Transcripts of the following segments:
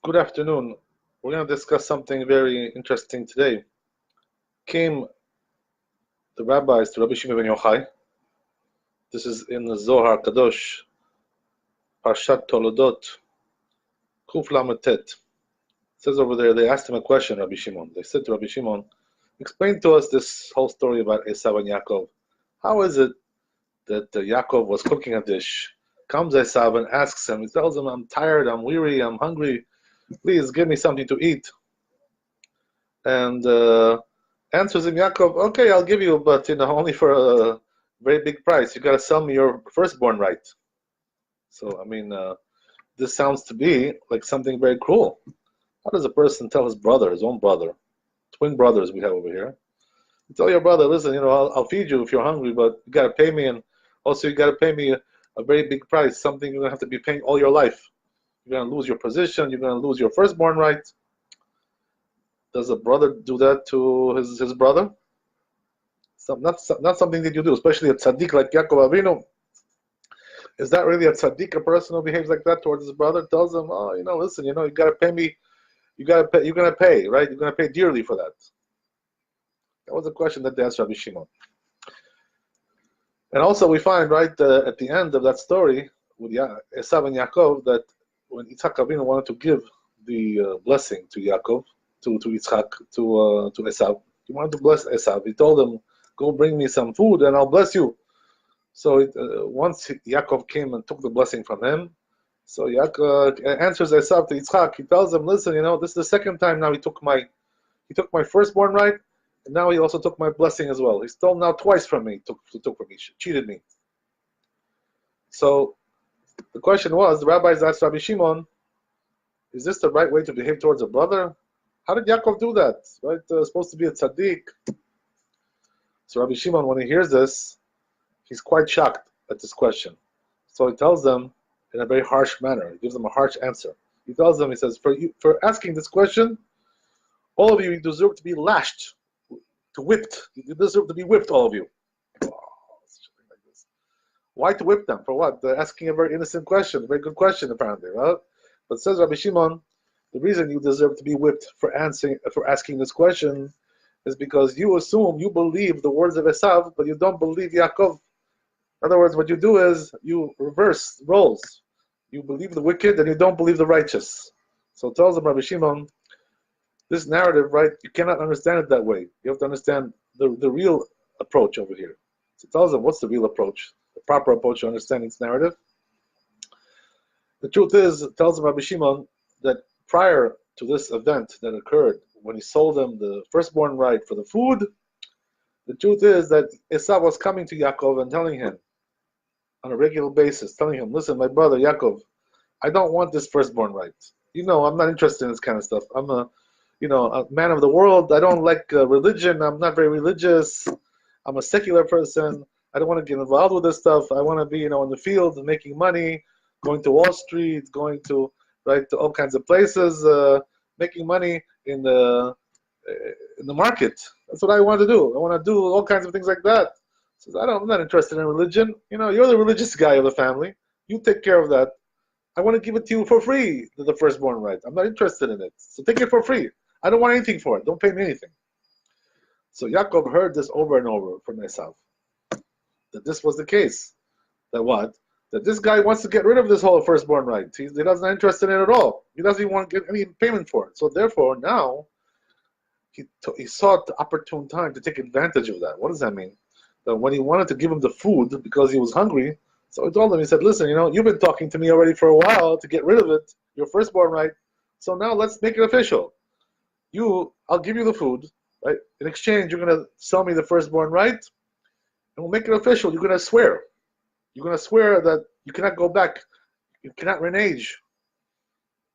Good afternoon. We're going to discuss something very interesting today. Came the rabbis to Rabbi Shimon ben Yochai. This is in the Zohar Kadosh, Parshat Toledot, Kuf Lamed Tet. It says over there, they asked him a question, Rabbi Shimon. They said to Rabbi Shimon, explain to us this whole story about Esav and Yaakov. How is it that Yaakov was cooking a dish? Comes Esav and asks him, he tells him, I'm tired, I'm weary, I'm hungry. Please give me something to eat. And answers him Yaakov, okay, I'll give you, but only for a very big price. You got to sell me your firstborn right. So, this sounds to be like something very cruel. How does a person tell his brother, his own brother, twin brothers we have over here, you tell your brother, listen, I'll feed you if you're hungry, but you got to pay me, and also you got to pay me a very big price, something you're going to have to be paying all your life. You're going to lose your position, you're going to lose your firstborn right. Does a brother do that to his brother? Not something that you do, especially a tzaddik like Yaakov Avinu. Is that really a tzaddik, a person who behaves like that towards his brother? Tells him, listen, you got to pay me, you're going to pay, right? You're going to pay dearly for that. That was a question that they asked Rabbi Shimon. And also we find, right, at the end of that story with Esav and Yaakov, that when Yitzhak Avinu wanted to give the blessing to Yaakov, to Yitzchak, to Esav, he wanted to bless Esav. He told him, go bring me some food and I'll bless you. So once Yaakov came and took the blessing from him, so Yaakov answers Esav to Yitzchak. He tells him, listen, this is the second time now he took my firstborn right, and now he also took my blessing as well. He stole now twice from me, took from me, cheated me. So the question was, the rabbis asked Rabbi Shimon, is this the right way to behave towards a brother? How did Yaakov do that? Right? Supposed to be a tzaddik. So Rabbi Shimon, when he hears this, he's quite shocked at this question. So he tells them in a very harsh manner. He gives them a harsh answer. He tells them, he says, for asking this question, all of you deserve to be lashed, to whipped. You deserve to be whipped, all of you. Why to whip them? For what? They're asking a very innocent question, a very good question, apparently, right? But says Rabbi Shimon, the reason you deserve to be whipped for asking this question is because you assume, you believe the words of Esav, but you don't believe Yaakov. In other words, what you do is you reverse roles. You believe the wicked and you don't believe the righteous. So it tells them, Rabbi Shimon, this narrative, right, you cannot understand it that way. You have to understand the real approach over here. So it tells them, what's the real approach? The proper approach to understanding this narrative. The truth is, it tells Rabbi Shimon that prior to this event that occurred, when he sold them the firstborn right for the food, the truth is that Esav was coming to Yaakov and telling him on a regular basis, telling him, listen, my brother Yaakov, I don't want this firstborn right. I'm not interested in this kind of stuff. I'm a man of the world. I don't like religion. I'm not very religious. I'm a secular person. I don't want to get involved with this stuff. I want to be, in the field, making money, going to Wall Street, going to all kinds of places, making money in the market. That's what I want to do. I want to do all kinds of things like that. Says, I'm not interested in religion. You're the religious guy of the family. You take care of that. I want to give it to you for free, the firstborn right. I'm not interested in it. So take it for free. I don't want anything for it. Don't pay me anything. So Yaakov heard this over and over from Esav, that this was the case. That what? That this guy wants to get rid of this whole firstborn right. He's not interested in it at all. He doesn't even want to get any payment for it. So therefore, now, he sought the opportune time to take advantage of that. What does that mean? That when he wanted to give him the food because he was hungry, so he told him, he said, listen, you've been talking to me already for a while to get rid of it, your firstborn right. So now let's make it official. I'll give you the food, right? In exchange, you're going to sell me the firstborn right, and we'll make it official. You're going to swear. You're going to swear that you cannot go back. You cannot renege.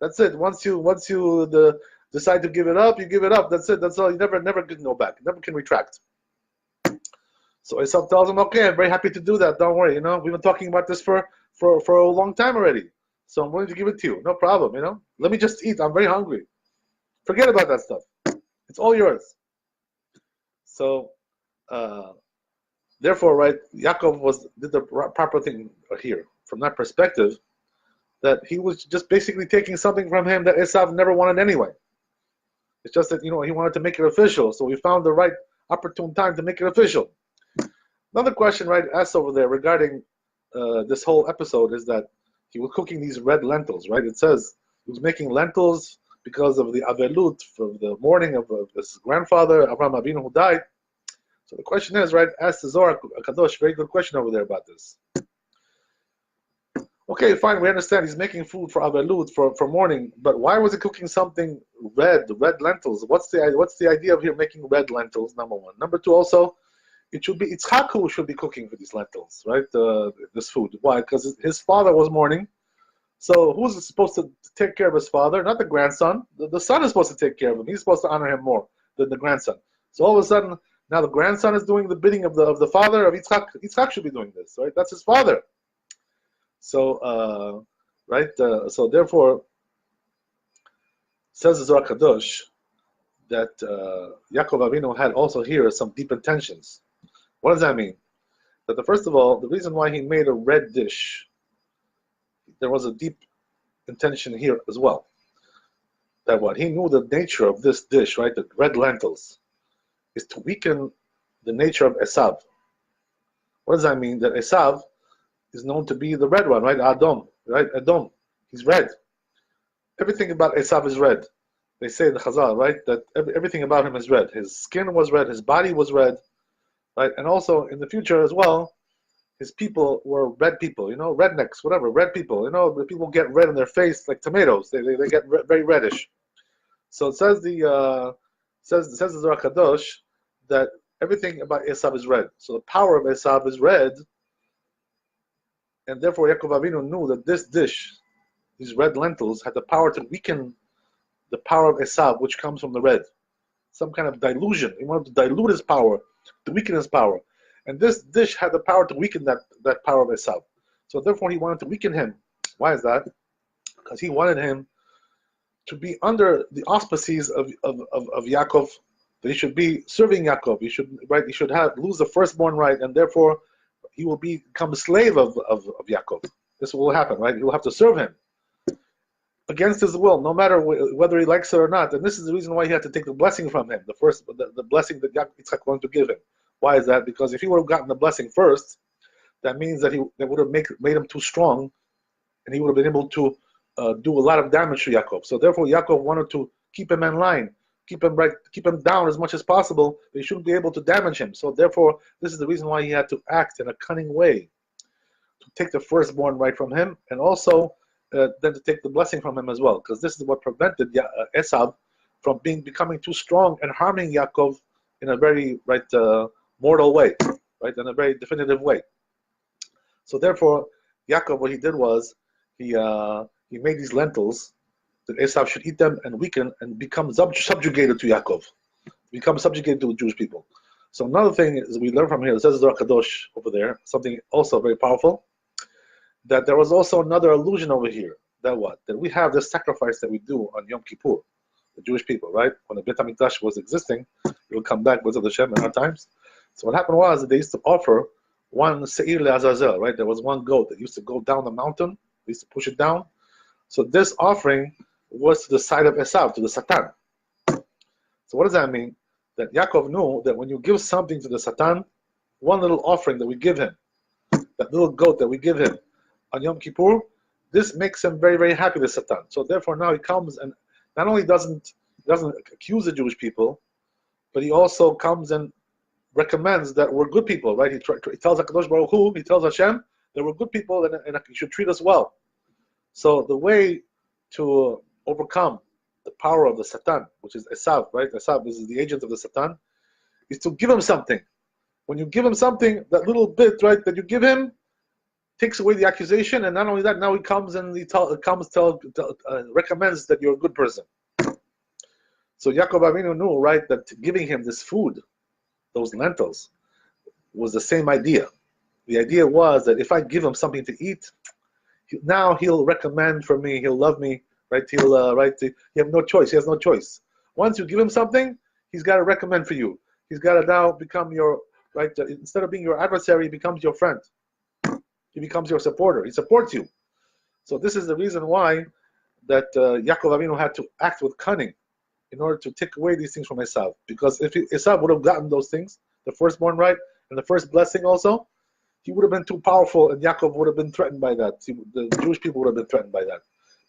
That's it. Once you decide to give it up, you give it up. That's it. That's all. You never can go back. You never can retract. So Esav tells him, okay, I'm very happy to do that. Don't worry. We've been talking about this for a long time already. So I'm willing to give it to you. No problem. Let me just eat. I'm very hungry. Forget about that stuff. It's all yours. So, therefore, right, Yaakov did the proper thing here. From that perspective, that he was just basically taking something from him that Esav never wanted anyway. It's just that, he wanted to make it official, so we found the right opportune time to make it official. Another question, right, asked over there regarding this whole episode is that he was cooking these red lentils, right? It says he was making lentils because of the avelut, for the mourning of his grandfather, Avraham Avinu, who died. So the question is, right, asked the Zohar Kadosh, very good question over there about this. Okay, fine, we understand he's making food for avelut, for mourning, but why was he cooking something red lentils? What's the idea of here making red lentils, number one? Number two, also, it should be Yitzchak who should be cooking for these lentils, right? This food. Why? Because his father was mourning. So who's supposed to take care of his father? Not the grandson. The son is supposed to take care of him. He's supposed to honor him more than the grandson. So all of a sudden, now the grandson is doing the bidding of the father of Yitzchak. Yitzchak should be doing this, right? That's his father. So, so therefore, says the Zohar Kadosh that Yaakov Avinu had also here some deep intentions. What does that mean? That first of all, the reason why he made a red dish, there was a deep intention here as well. That what he knew the nature of this dish, right? The red lentils, is to weaken the nature of Esav. What does that mean? That Esav is known to be the red one, right? Adam, right? Adam, he's red. Everything about Esav is red. They say in the Chazal, right, that everything about him is red. His skin was red, his body was red, right? And also in the future as well, his people were red people, rednecks, whatever, red people. The people get red in their face like tomatoes. They get very reddish. So it says says the Zohar Kadosh that everything about Esav is red. So the power of Esav is red, and therefore Yaakov Avinu knew that this dish, these red lentils, had the power to weaken the power of Esav, which comes from the red. Some kind of dilution. He wanted to dilute his power, to weaken his power. And this dish had the power to weaken that power of Esav. So therefore he wanted to weaken him. Have. Why is that? Because he wanted him to be under the auspices of Yaakov, that he should be serving Yaakov. He should lose the firstborn right, and therefore he will become a slave of Yaakov. This will happen, right? He will have to serve him against his will, no matter whether he likes it or not. And this is the reason why he had to take the blessing from him, the blessing that Yitzchak wanted to give him. Why is that? Because if he would have gotten the blessing first, that means that that would have made him too strong, and he would have been able to do a lot of damage to Yaakov. So therefore, Yaakov wanted to keep him in line, keep him down as much as possible. But he shouldn't be able to damage him. So therefore, this is the reason why he had to act in a cunning way to take the firstborn right from him, and also then to take the blessing from him as well. Because this is what prevented Esav from becoming too strong and harming Yaakov in a very mortal way, right, in a very definitive way. So therefore, Yaakov, what he did was he made these lentils that Esav should eat them and weaken and become subjugated to Yaakov, become subjugated to the Jewish people. So another thing is we learn from here, it says Zohar Kadosh over there, something also very powerful, that there was also another allusion over here, that we have this sacrifice that we do on Yom Kippur, the Jewish people, right? When the Beit HaMikdash was existing, it will come back with Hashem in our times. So what happened was that they used to offer one Seir LeAzazel, right? There was one goat that used to go down the mountain. They used to push it down. So this offering was to the side of Esav, to the Satan. So what does that mean? That Yaakov knew that when you give something to the Satan, one little offering that we give him, that little goat that we give him on Yom Kippur, this makes him very, very happy, the Satan. So therefore now he comes and not only doesn't accuse the Jewish people, but he also comes and recommends that we're good people, right? He tells HaKadosh Baruch Hu, he tells Hashem that we're good people and he should treat us well. So the way to overcome the power of the Satan, which is Esav, right? Esav is the agent of the Satan, is to give him something. When you give him something, that little bit, right, that you give him takes away the accusation, and not only that, now he comes and recommends that you're a good person. So Yaakov Avinu knew, right, that giving him this food, those lentils, was the same idea. The idea was that if I give him something to eat, now he'll recommend for me, he'll love me, right? He have no choice. He has no choice. Once you give him something, he's got to recommend for you. He's got to now become your, right? Instead of being your adversary, he becomes your friend. He becomes your supporter. He supports you. So this is the reason why that Yaakov Avinu had to act with cunning in order to take away these things from Esav. Because if Esav would have gotten those things, the firstborn right and the first blessing also, he would have been too powerful, and Yaakov would have been threatened by that. The Jewish people would have been threatened by that.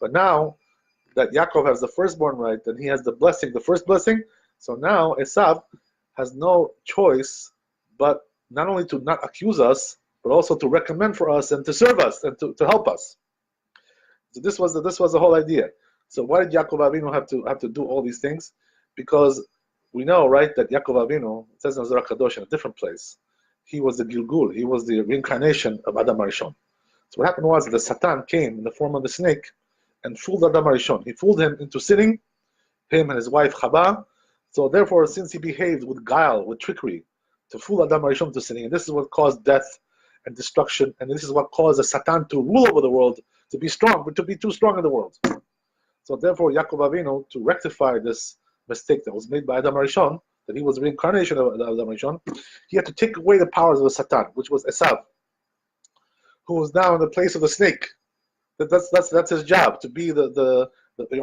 But now that Yaakov has the firstborn right, and he has the blessing, the first blessing, so now Esav has no choice but not only to not accuse us, but also to recommend for us and to serve us and to help us. So this was the whole idea. So why did Yaakov Avinu have to do all these things? Because we know, right, that Yaakov Avinu, it says in Zohar Kadosh in a different place, he was the Gilgul, he was the reincarnation of Adam Arishon. So what happened was that the Satan came in the form of the snake and fooled Adam Arishon. He fooled him into sinning, him and his wife Chava. So therefore, since he behaved with guile, with trickery, to fool Adam Arishon to sinning, and this is what caused death and destruction, and this is what caused the Satan to rule over the world, to be strong, but to be too strong in the world. So therefore, Yaakov Avinu, to rectify this mistake that was made by Adam Arishon, that he was the reincarnation of Adam Arishon, he had to take away the powers of the Satan, which was Esav, who was now in the place of the snake. That's his job, to be the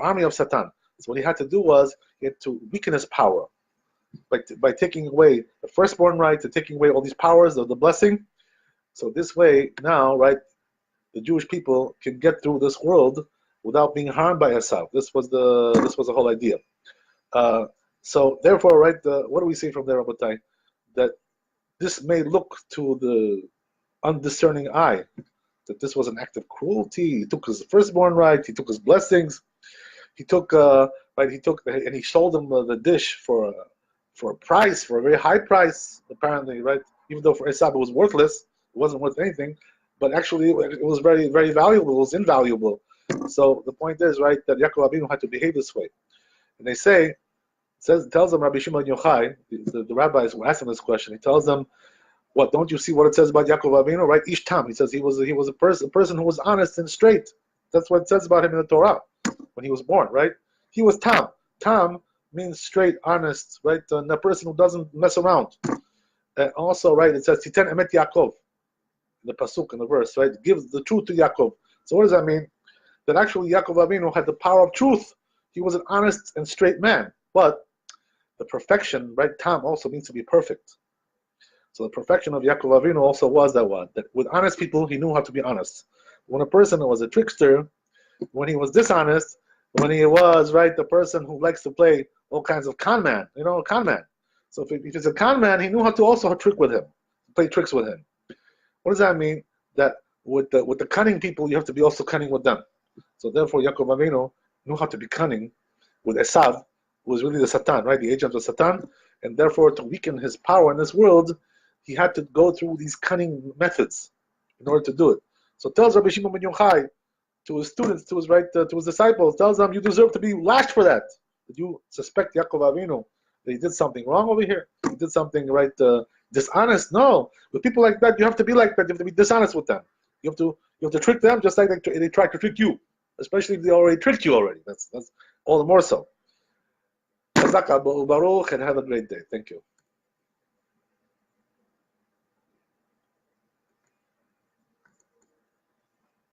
army of Satan. So what he had to do was he had to weaken his power by taking away the firstborn right, to taking away all these powers of the blessing. So this way now, right, the Jewish people can get through this world without being harmed by Esav. This was the whole idea. So therefore, right, what do we see from there, Rabbi? That this may look to the undiscerning eye that this was an act of cruelty. He took his firstborn right, he took his blessings, he took and he sold him the dish for a price, for a very high price, apparently, right? Even though for Esav it was worthless, it wasn't worth anything, but actually it was very, very valuable. It was invaluable. So the point is, right, that Yaakov Avinu had to behave this way. And they say, tells them Rabbi Shimon Yochai, the rabbis were asking this question. He tells them, what, don't you see what it says about Yaakov Avinu, right? Ish Tam. He says he was a person who was honest and straight. That's what it says about him in the Torah when he was born, right? He was Tam. Tam means straight, honest, right? And a person who doesn't mess around. And also, right, it says Titen Emet Yaakov, in the pasuk, in the verse, right? Gives the truth to Yaakov. So what does that mean? That actually Yaakov Avinu had the power of truth. He was an honest and straight man. But the perfection, right, Tam also means to be perfect. So the perfection of Yaakov Avinu also was that with honest people, he knew how to be honest. When a person was a trickster, when he was dishonest, when he was, right, the person who likes to play all kinds of con man, a con man. So if he's a con man, he knew how to also trick with him, play tricks with him. What does that mean? That with the cunning people, you have to be also cunning with them. So therefore, Yaakov Avinu knew how to be cunning with Esav, who was really the Satan, right, the agent of Satan, and therefore to weaken his power in this world, he had to go through these cunning methods in order to do it. So tells Rabbi Shimon ben Yochai to his students, to his disciples, tells them, you deserve to be lashed for that. Did you suspect Yaakov Avinu that he did something wrong over here? He did something, right, dishonest? No. With people like that, you have to be like that. You have to be dishonest with them. You have to trick them just like they try to trick you, especially if they already tricked you already. That's all the more so. Baruch, and have a great day. Thank you.